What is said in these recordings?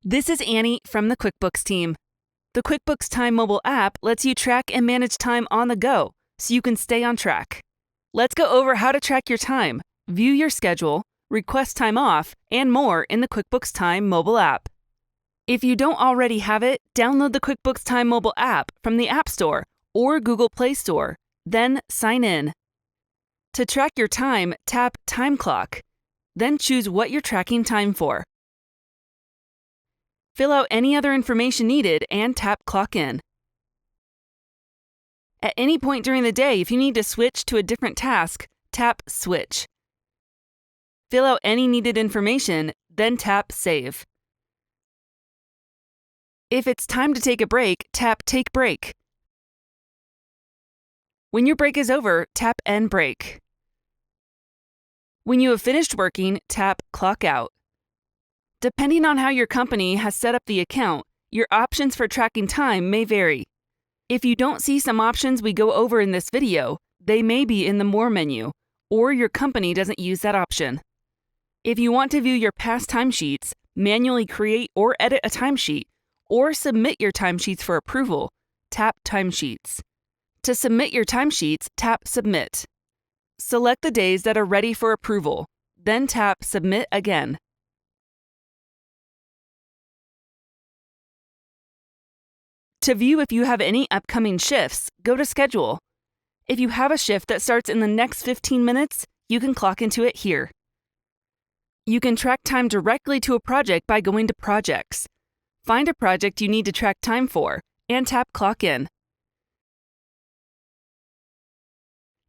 This is Annie from the QuickBooks team. The QuickBooks Time mobile app lets you track and manage time on the go so you can stay on track. Let's go over how to track your time, view your schedule, request time off, and more in the QuickBooks Time mobile app. If you don't already have it, download the QuickBooks Time mobile app from the App Store or Google Play Store, then sign in. To track your time, tap Time Clock. Then choose what you're tracking time for. Fill out any other information needed and tap Clock In. At any point during the day, if you need to switch to a different task, tap Switch. Fill out any needed information, then tap Save. If it's time to take a break, tap Take Break. When your break is over, tap End Break. When you have finished working, tap Clock Out. Depending on how your company has set up the account, your options for tracking time may vary. If you don't see some options we go over in this video, they may be in the More menu, or your company doesn't use that option. If you want to view your past timesheets, manually create or edit a timesheet, or submit your timesheets for approval, tap Timesheets. To submit your timesheets, tap Submit. Select the days that are ready for approval, then tap Submit again. To view if you have any upcoming shifts, go to Schedule. If you have a shift that starts in the next 15 minutes, you can clock into it here. You can track time directly to a project by going to Projects. Find a project you need to track time for, and tap Clock In.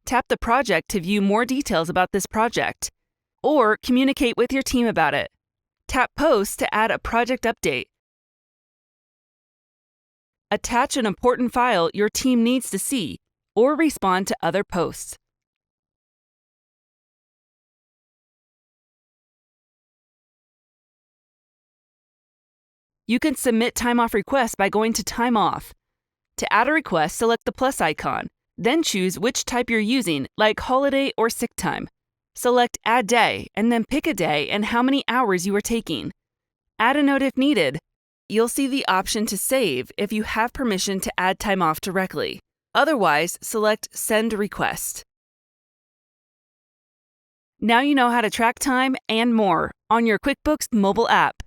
Tap the project to view more details about this project, or communicate with your team about it. Tap Post to add a project update. Attach an important file your team needs to see, or respond to other posts. You can submit time off requests by going to Time Off. To add a request, select the plus icon. Then choose which type you're using, like holiday or sick time. Select Add Day, and then pick a day and how many hours you are taking. Add a note if needed. You'll see the option to save if you have permission to add time off directly. Otherwise, select Send Request. Now you know how to track time and more on your QuickBooks mobile app.